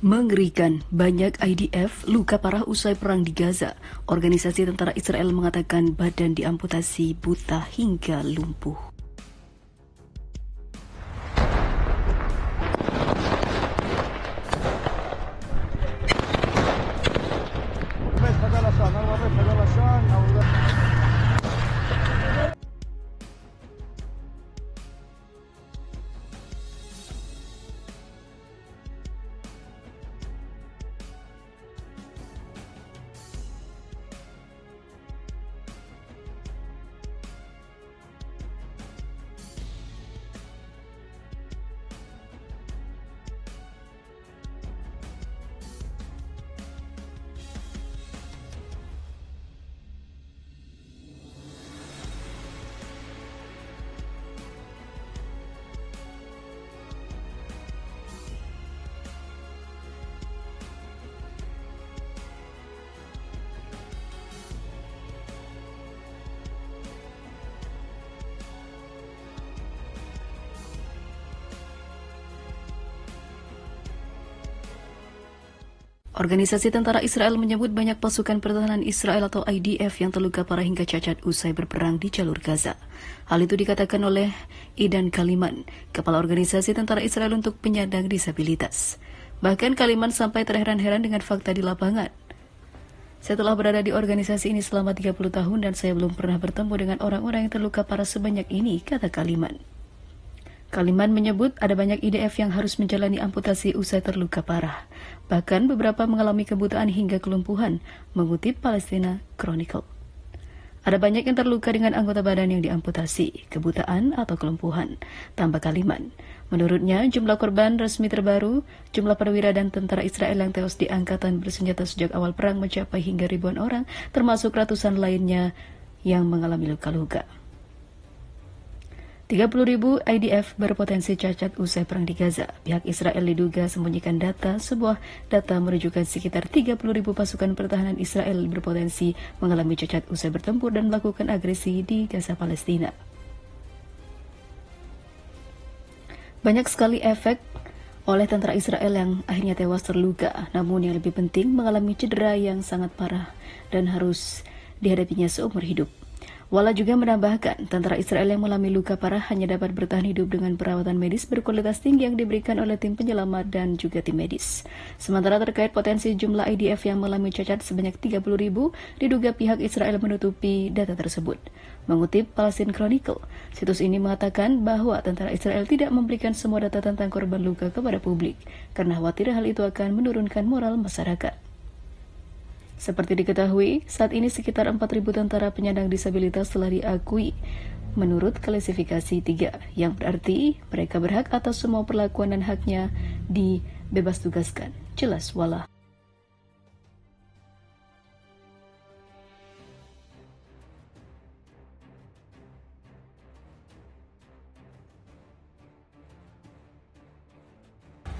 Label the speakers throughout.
Speaker 1: Mengerikan, banyak IDF luka parah usai perang di Gaza. Organisasi tentara Israel mengatakan badan diamputasi buta hingga lumpuh. Organisasi tentara Israel menyebut banyak pasukan pertahanan Israel atau IDF yang terluka parah hingga cacat usai berperang di jalur Gaza. Hal itu dikatakan oleh Idan Kaliman, Kepala Organisasi Tentara Israel untuk Penyandang Disabilitas. Bahkan Kaliman sampai terheran-heran dengan fakta di lapangan. Saya telah berada di organisasi ini selama 30 tahun dan saya belum pernah bertemu dengan orang-orang yang terluka parah sebanyak ini, kata Kaliman. Kaliman menyebut ada banyak IDF yang harus menjalani amputasi usai terluka parah. Bahkan beberapa mengalami kebutaan hingga kelumpuhan, mengutip Palestina Chronicle. Ada banyak yang terluka dengan anggota badan yang diamputasi, kebutaan atau kelumpuhan, tambah Kaliman. Menurutnya, jumlah korban resmi terbaru, jumlah perwira dan tentara Israel yang tewas di angkatan bersenjata sejak awal perang mencapai hingga ribuan orang, termasuk ratusan lainnya yang mengalami luka-luka. 30.000 IDF berpotensi cacat usai perang di Gaza. Pihak Israel diduga sembunyikan data. Sebuah data menunjukkan sekitar 30.000 pasukan pertahanan Israel berpotensi mengalami cacat usai bertempur dan melakukan agresi di Gaza, Palestina. Banyak sekali efek oleh tentara Israel yang akhirnya tewas terluka, namun yang lebih penting mengalami cedera yang sangat parah dan harus dihadapinya seumur hidup. Wala juga menambahkan, tentara Israel yang mengalami luka parah hanya dapat bertahan hidup dengan perawatan medis berkualitas tinggi yang diberikan oleh tim penyelamat dan juga tim medis. Sementara terkait potensi jumlah IDF yang mengalami cacat sebanyak 30.000, diduga pihak Israel menutupi data tersebut. Mengutip Palestine Chronicle, situs ini mengatakan bahwa tentara Israel tidak memberikan semua data tentang korban luka kepada publik, karena khawatir hal itu akan menurunkan moral masyarakat. Seperti diketahui, saat ini sekitar 4.000 tentara penyandang disabilitas telah diakui menurut klasifikasi 3, yang berarti mereka berhak atas semua perlakuan dan haknya dibebas tugaskan. Jelas Wala.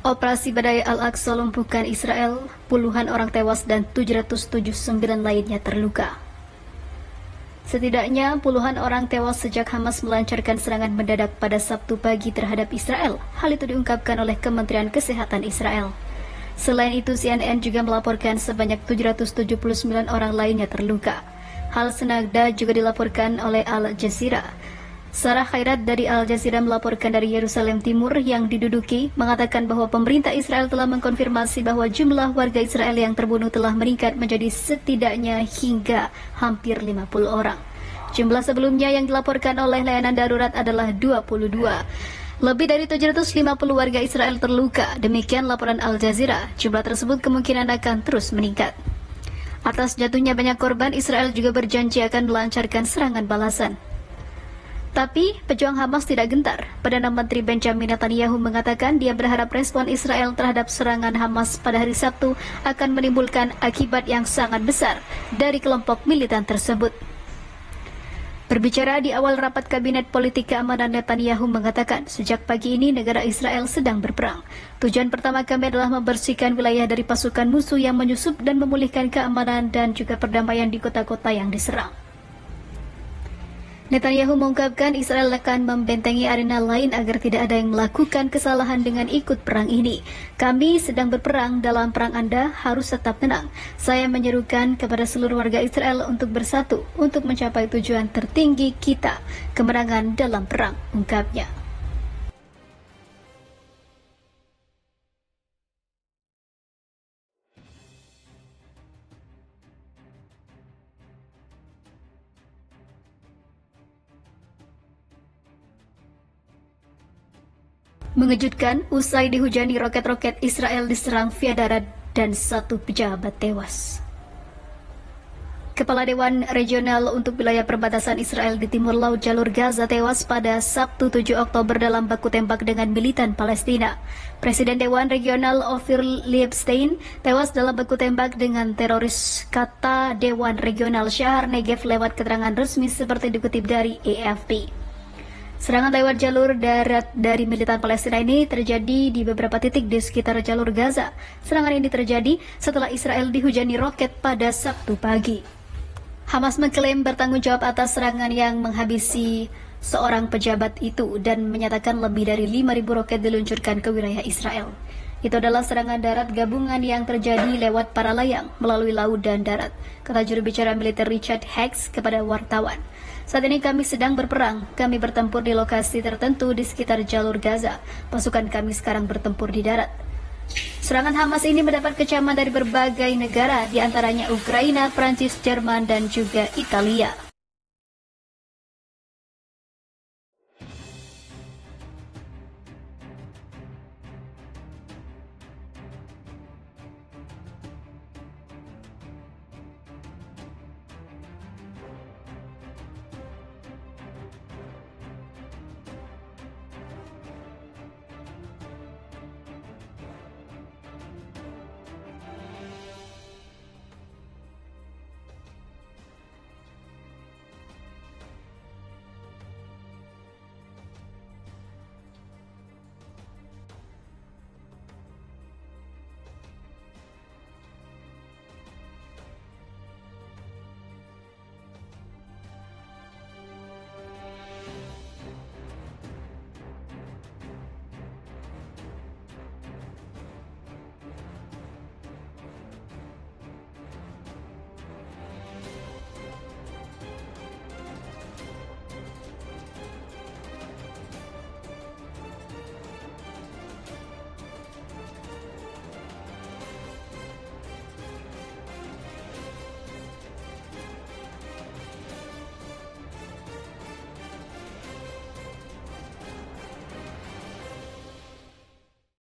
Speaker 1: Operasi Badai Al-Aqsa lumpuhkan Israel, puluhan orang tewas dan 779 lainnya terluka. Setidaknya puluhan orang tewas sejak Hamas melancarkan serangan mendadak pada Sabtu pagi terhadap Israel. Hal itu diungkapkan oleh Kementerian Kesehatan Israel. Selain itu, CNN juga melaporkan sebanyak 779 orang lainnya terluka. Hal senada juga dilaporkan oleh Al Jazeera. Sarah Khairat dari Al Jazeera melaporkan dari Yerusalem Timur yang diduduki, mengatakan bahwa pemerintah Israel telah mengkonfirmasi bahwa jumlah warga Israel yang terbunuh telah meningkat menjadi setidaknya hingga hampir 50 orang. Jumlah sebelumnya yang dilaporkan oleh layanan darurat adalah 22. Lebih dari 750 warga Israel terluka, demikian laporan Al Jazeera. Jumlah tersebut kemungkinan akan terus meningkat. Atas jatuhnya banyak korban, Israel juga berjanji akan melancarkan serangan balasan. Tapi, pejuang Hamas tidak gentar. Perdana Menteri Benjamin Netanyahu mengatakan dia berharap respon Israel terhadap serangan Hamas pada hari Sabtu akan menimbulkan akibat yang sangat besar dari kelompok militan tersebut. Berbicara di awal rapat Kabinet Politik Keamanan, Netanyahu mengatakan, sejak pagi ini negara Israel sedang berperang. Tujuan pertama kami adalah membersihkan wilayah dari pasukan musuh yang menyusup dan memulihkan keamanan dan juga perdamaian di kota-kota yang diserang. Netanyahu mengungkapkan Israel akan membentengi arena lain agar tidak ada yang melakukan kesalahan dengan ikut perang ini. Kami sedang berperang, dalam perang Anda harus tetap tenang. Saya menyerukan kepada seluruh warga Israel untuk bersatu untuk mencapai tujuan tertinggi kita, kemenangan dalam perang, ungkapnya. Mengejutkan, usai dihujani roket-roket, Israel diserang via darat dan 1 pejabat tewas. Kepala Dewan Regional untuk wilayah perbatasan Israel di Timur Laut Jalur Gaza tewas pada Sabtu 7 Oktober dalam baku tembak dengan militan Palestina. Presiden Dewan Regional Ophir Liebstein tewas dalam baku tembak dengan teroris, kata Dewan Regional Shahar Negev lewat keterangan resmi seperti dikutip dari AFP. Serangan lewat jalur darat dari militan Palestina ini terjadi di beberapa titik di sekitar jalur Gaza. Serangan ini terjadi setelah Israel dihujani roket pada Sabtu pagi. Hamas mengklaim bertanggung jawab atas serangan yang menghabisi seorang pejabat itu dan menyatakan lebih dari 5.000 roket diluncurkan ke wilayah Israel. Itu adalah serangan darat gabungan yang terjadi lewat para layang melalui laut dan darat, kata juru bicara militer Richard Hicks kepada wartawan. Saat ini kami sedang berperang, kami bertempur di lokasi tertentu di sekitar jalur Gaza. Pasukan kami sekarang bertempur di darat. Serangan Hamas ini mendapat kecaman dari berbagai negara, di antaranya Ukraina, Prancis, Jerman, dan juga Italia.